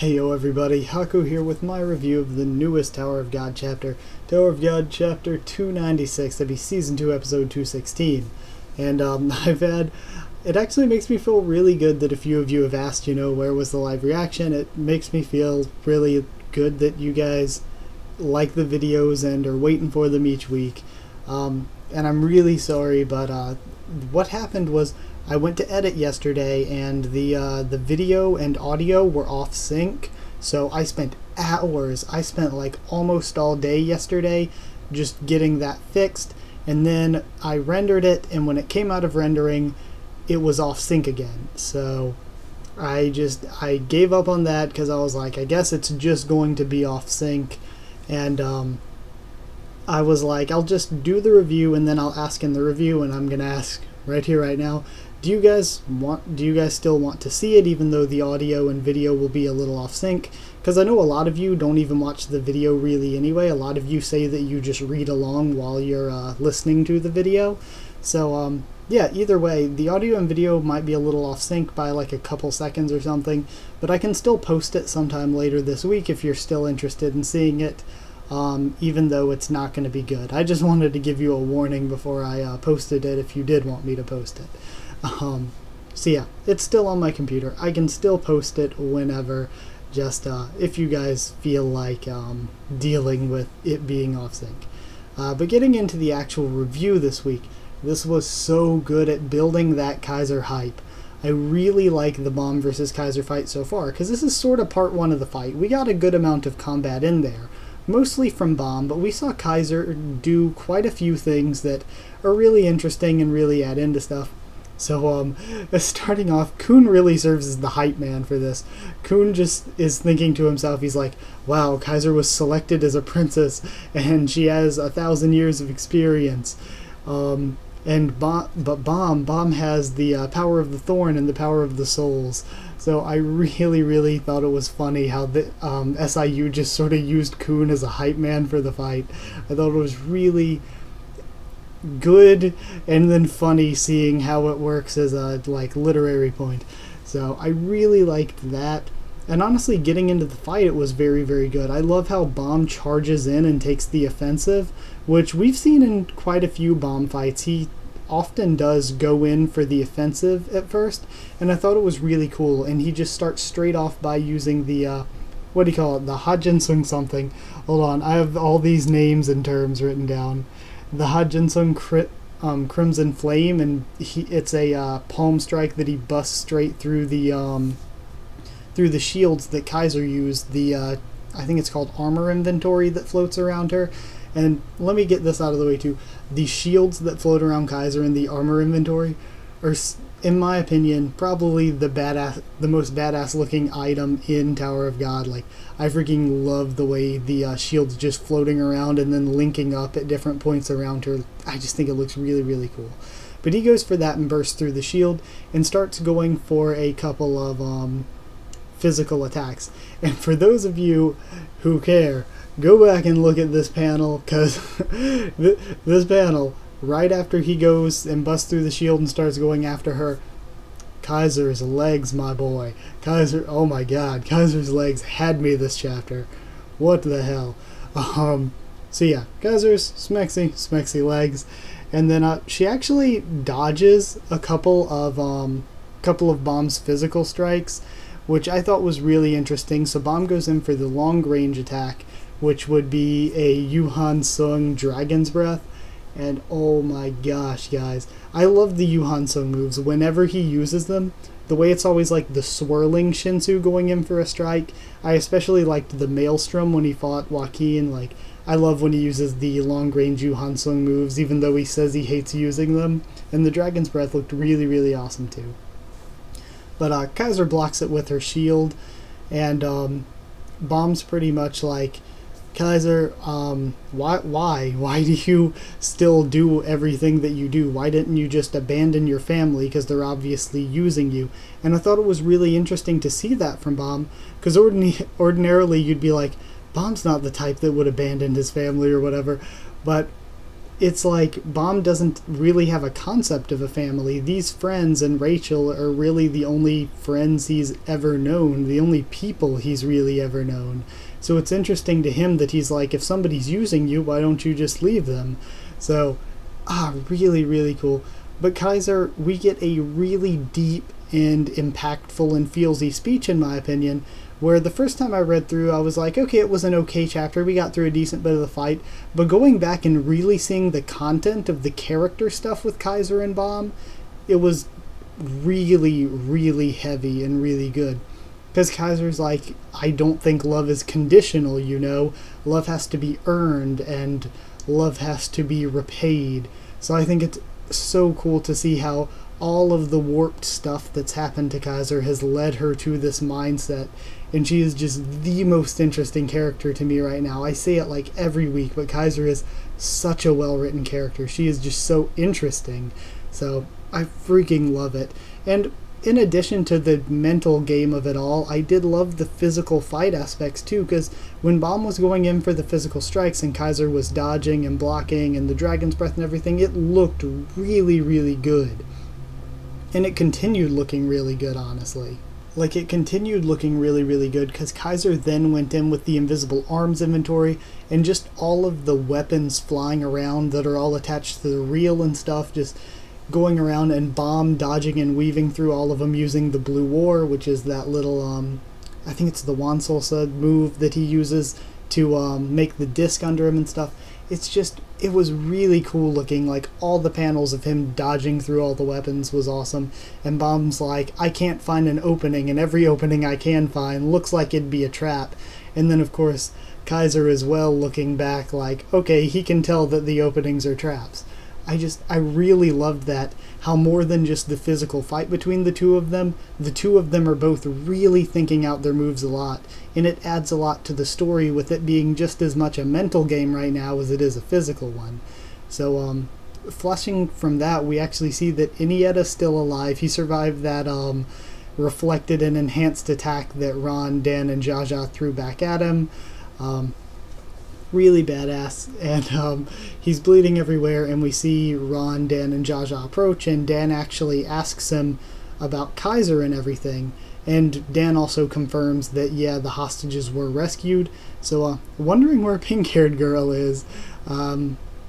Hey yo everybody, Haku here with my review of the newest Tower of God chapter, Tower of God chapter 296, that'd be season 2 episode 216. And it actually makes me feel really good that a few of you have asked, where was the live reaction. It makes me feel really good that you guys like the videos and are waiting for them each week. And I'm really sorry, but what happened was I went to edit yesterday and the video and audio were off sync, so I spent hours. I spent like almost all day yesterday just getting that fixed, and then I rendered it, and when it came out of rendering it was off sync again. So I gave up on that because I was like, I guess it's just going to be off sync, and I was like, I'll just do the review and then I'll ask in the review, and I'm gonna ask right here right now, do you guys still want to see it even though the audio and video will be a little off sync? Because I know a lot of you don't even watch the video really anyway. A lot of you say that you just read along while you're listening to the video. So yeah, either way, the audio and video might be a little off sync by like a couple seconds or something, but I can still post it sometime later this week if you're still interested in seeing it. Even though it's not going to be good. I just wanted to give you a warning before I posted it if you did want me to post it. So yeah, it's still on my computer. I can still post it whenever, just if you guys feel like dealing with it being off sync. But getting into the actual review this week, this was so good at building that Kaiser hype. I really like the Bomb versus Kaiser fight so far, because this is sort of part one of the fight. We got a good amount of combat in there, mostly from Bomb, but we saw Kaiser do quite a few things that are really interesting and really add into stuff. So starting off, Kun really serves as the hype man for this. Kun just is thinking to himself, he's like, wow, Kaiser was selected as a princess and she has 1,000 years of experience. Bomb has the power of the thorn and the power of the souls. So I really thought it was funny how the SIU just sort of used Kun as a hype man for the fight. I thought it was really good and then funny seeing how it works as a like literary point. So I really liked that. And honestly, getting into the fight, it was very good. I love how Bomb charges in and takes the offensive, which we've seen in quite a few Bomb fights. He often does go in for the offensive at first, and I thought it was really cool. And he just starts straight off by using the what do you call it, the Hajinsung something. Hold on, I have all these names and terms written down. The Hajinsung Crimson Flame, and it's a palm strike that he busts straight through the shields that Kaiser used. I think it's called armor inventory that floats around her. And let me get this out of the way too. The shields that float around Kaiser in the armor inventory are, in my opinion, probably the most badass looking item in Tower of God. Like, I freaking love the way the shields just floating around and then linking up at different points around her. I just think it looks really cool. But he goes for that and bursts through the shield and starts going for a couple of physical attacks. And for those of you who care, go back and look at this panel, because this panel, right after he goes and busts through the shield and starts going after her, Kaiser's legs, my boy. Kaiser, oh my god, Kaiser's legs had me this chapter. What the hell? So yeah, Kaiser's smexy legs. And then she actually dodges a couple of Bomb's physical strikes, which I thought was really interesting. So Bomb goes in for the long range attack, which would be a Yuhan Sung Dragon's Breath. And oh my gosh, guys, I love the Yuhan Sung moves whenever he uses them. The way it's always like the swirling Shinsu going in for a strike. I especially liked the Maelstrom when he fought Joaquin. Like, I love when he uses the long range Yuhan Sung moves, even though he says he hates using them. And the Dragon's Breath looked really awesome too. But Kaiser blocks it with her shield, and Bomb's pretty much like, Kaiser, why do you still do everything that you do? Why didn't you just abandon your family, because they're obviously using you? And I thought it was really interesting to see that from Bomb, because ordinarily you'd be like, Bomb's not the type that would abandon his family or whatever, but it's like Bomb doesn't really have a concept of a family. These friends and Rachel are really the only friends he's ever known, the only people he's really ever known. So it's interesting to him that he's like, if somebody's using you, why don't you just leave them? So, really, really cool. But Kaiser, we get a really deep and impactful and feelsy speech, in my opinion, where the first time I read through, I was like, okay, it was an okay chapter. We got through a decent bit of the fight. But going back and really seeing the content of the character stuff with Kaiser and Bomb, it was really, really heavy and really good. Because Kaiser's like, I don't think love is conditional, you know? Love has to be earned, and love has to be repaid. So I think it's so cool to see how all of the warped stuff that's happened to Kaiser has led her to this mindset. And she is just the most interesting character to me right now. I say it like every week, but Kaiser is such a well-written character. She is just so interesting. So I freaking love it. And in addition to the mental game of it all, I did love the physical fight aspects too, because when Bomb was going in for the physical strikes and Kaiser was dodging and blocking and the Dragon's Breath and everything, it looked really, really good. And it continued looking really good, honestly. Like, it continued looking really, really good because Kaiser then went in with the invisible arms inventory and just all of the weapons flying around that are all attached to the reel and stuff, just going around, and Bomb dodging and weaving through all of them using the Blue War, which is that little, I think it's the Wan Salsa move that he uses to make the disc under him and stuff. It's just, it was really cool looking. Like, all the panels of him dodging through all the weapons was awesome. And Bomb's like, I can't find an opening, and every opening I can find looks like it'd be a trap. And then, of course, Kaiser as well looking back like, okay, he can tell that the openings are traps. I really loved that, how more than just the physical fight between the two of them are both really thinking out their moves a lot, and it adds a lot to the story with it being just as much a mental game right now as it is a physical one. So, fleshing from that, we actually see that Inietta's still alive. He survived that, reflected and enhanced attack that Ron, Dan, and Jaja threw back at him. Really badass, and he's bleeding everywhere, and we see Ron, Dan, and Jaja approach, and Dan actually asks him about Kaiser and everything, and Dan also confirms that, yeah, the hostages were rescued. So wondering where Pink-Haired Girl is,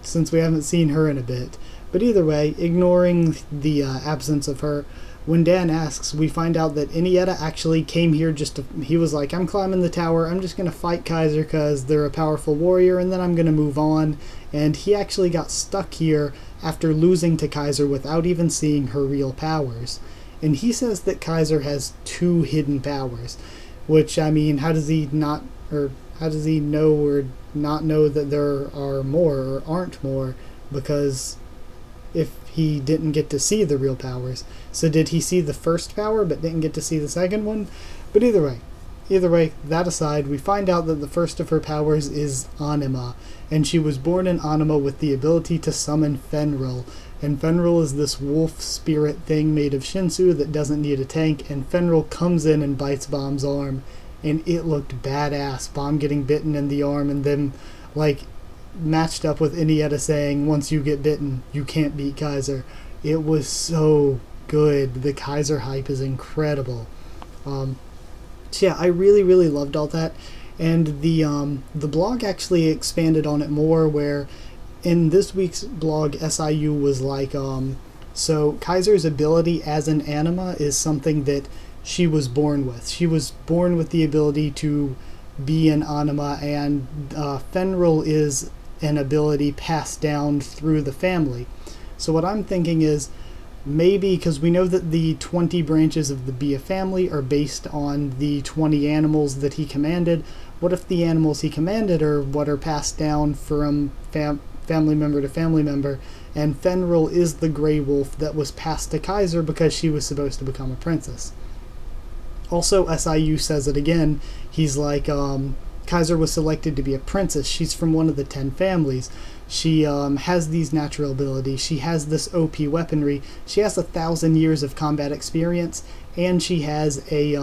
since we haven't seen her in a bit. But either way, ignoring the absence of her, when Dan asks, we find out that Inietta actually came here he was like, I'm climbing the tower, I'm just going to fight Kaiser because they're a powerful warrior, and then I'm going to move on. And he actually got stuck here after losing to Kaiser without even seeing her real powers. And he says that Kaiser has 2 hidden powers, which, I mean, how does he know or not know that there are more or aren't more? Because if he didn't get to see the real powers. So did he see the first power but didn't get to see the second one? But either way, that aside, we find out that the first of her powers is Anima, and she was born in Anima with the ability to summon Fenril. And Fenril is this wolf spirit thing made of Shinsu that doesn't need a tank, and Fenril comes in and bites Bomb's arm, and it looked badass. Bomb getting bitten in the arm, and then, like, matched up with Inietta saying, once you get bitten, you can't beat Kaiser. It was so good. The Kaiser hype is incredible. So yeah, I really, really loved all that. And the blog actually expanded on it more, where in this week's blog, SIU was like, so Kaiser's ability as an anima is something that she was born with. She was born with the ability to be an anima, and Fenril is an ability passed down through the family. So what I'm thinking is, maybe, because we know that the 20 branches of the Bia family are based on the 20 animals that he commanded, what if the animals he commanded are what are passed down from family member to family member, and Fenril is the Grey Wolf that was passed to Kaiser because she was supposed to become a princess. Also, SIU says it again, he's like, Kaiser was selected to be a princess. She's from one of the 10 families. She has these natural abilities. She has this OP weaponry. She has 1,000 years of combat experience, and she has a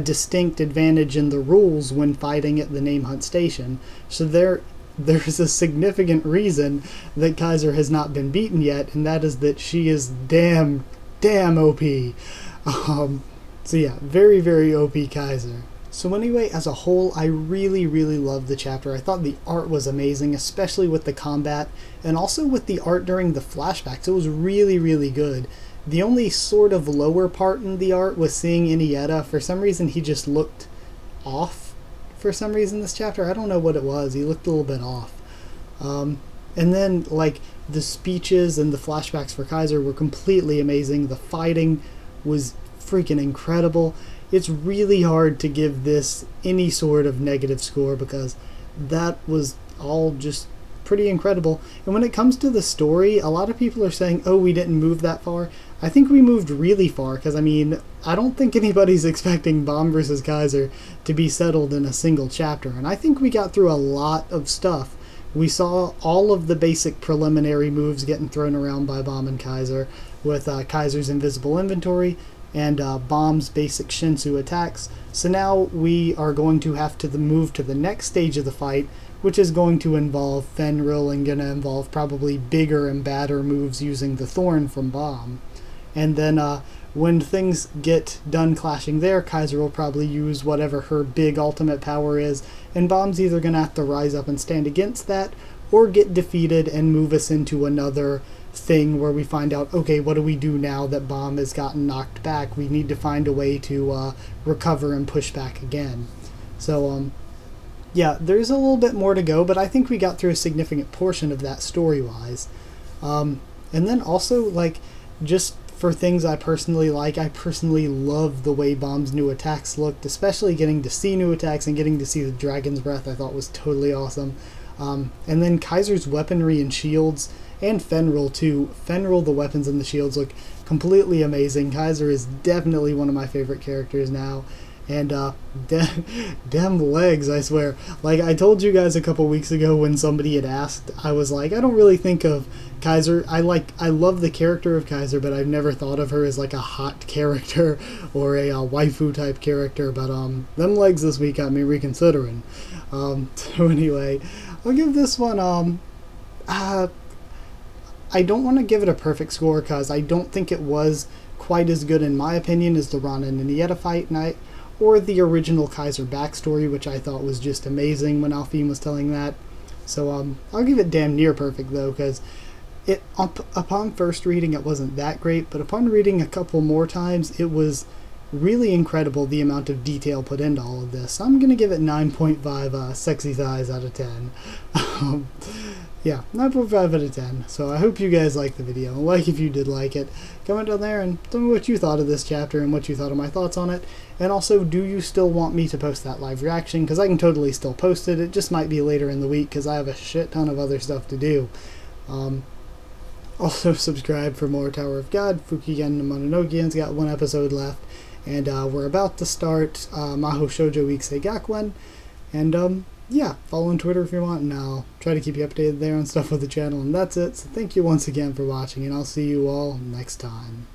distinct advantage in the rules when fighting at the Name Hunt Station. So there there's a significant reason that Kaiser has not been beaten yet, and that is that she is damn OP. So yeah, very, very OP Kaiser. So anyway, as a whole, I really, really loved the chapter. I thought the art was amazing, especially with the combat, and also with the art during the flashbacks. It was really, really good. The only sort of lower part in the art was seeing Iniesta. For some reason, he just looked off for some reason this chapter. I don't know what it was. He looked a little bit off. And then, like, the speeches and the flashbacks for Kaiser were completely amazing. The fighting was freaking incredible. It's really hard to give this any sort of negative score because that was all just pretty incredible. And when it comes to the story, a lot of people are saying, oh, we didn't move that far. I think we moved really far because, I mean, I don't think anybody's expecting Bomb vs. Kaiser to be settled in a single chapter. And I think we got through a lot of stuff. We saw all of the basic preliminary moves getting thrown around by Bomb and Kaiser with Kaiser's invisible inventory and Bomb's basic Shinsu attacks. So now we are going to have to move to the next stage of the fight, which is going to involve Fenrir and going to involve probably bigger and badder moves using the Thorn from Bomb. And then when things get done clashing there, Kaiser will probably use whatever her big ultimate power is, and Bomb's either going to have to rise up and stand against that, or get defeated and move us into another thing where we find out, okay, what do we do now that Bomb has gotten knocked back? We need to find a way to recover and push back again. So, yeah, there's a little bit more to go, but I think we got through a significant portion of that story-wise. And then also, like, just for things I personally like, I personally love the way Bomb's new attacks looked, especially getting to see new attacks and getting to see the Dragon's Breath I thought was totally awesome. And then Kaiser's weaponry and shields, and Fenrir too. Fenrir, the weapons and the shields look completely amazing. Kaiser is definitely one of my favorite characters now. And damn legs, I swear. Like I told you guys a couple weeks ago when somebody had asked, I was like, I don't really think of Kaiser. I love the character of Kaiser, but I've never thought of her as like a hot character or a waifu type character. But them legs this week got me reconsidering. So anyway, I'll give this one I don't want to give it a perfect score because I don't think it was quite as good in my opinion as the Ronin and Iniesta fight night, or the original Kaiser backstory, which I thought was just amazing when Alphine was telling that. So I'll give it damn near perfect though, because upon first reading it wasn't that great, but upon reading a couple more times it was really incredible the amount of detail put into all of this. So I'm going to give it 9.5 sexy thighs out of 10. Yeah, 9.5 out of 10. So I hope you guys liked the video. Like if you did like it. Comment down there and tell me what you thought of this chapter and what you thought of my thoughts on it. And also, do you still want me to post that live reaction? Because I can totally still post it. It just might be later in the week because I have a shit ton of other stuff to do. Also, subscribe for more Tower of God. Fukigen no Mononoke's got one episode left. And we're about to start Mahou Shoujo Ikse Gakuen. And yeah, follow on Twitter if you want, and I'll try to keep you updated there on stuff with the channel. And that's it. So thank you once again for watching, and I'll see you all next time.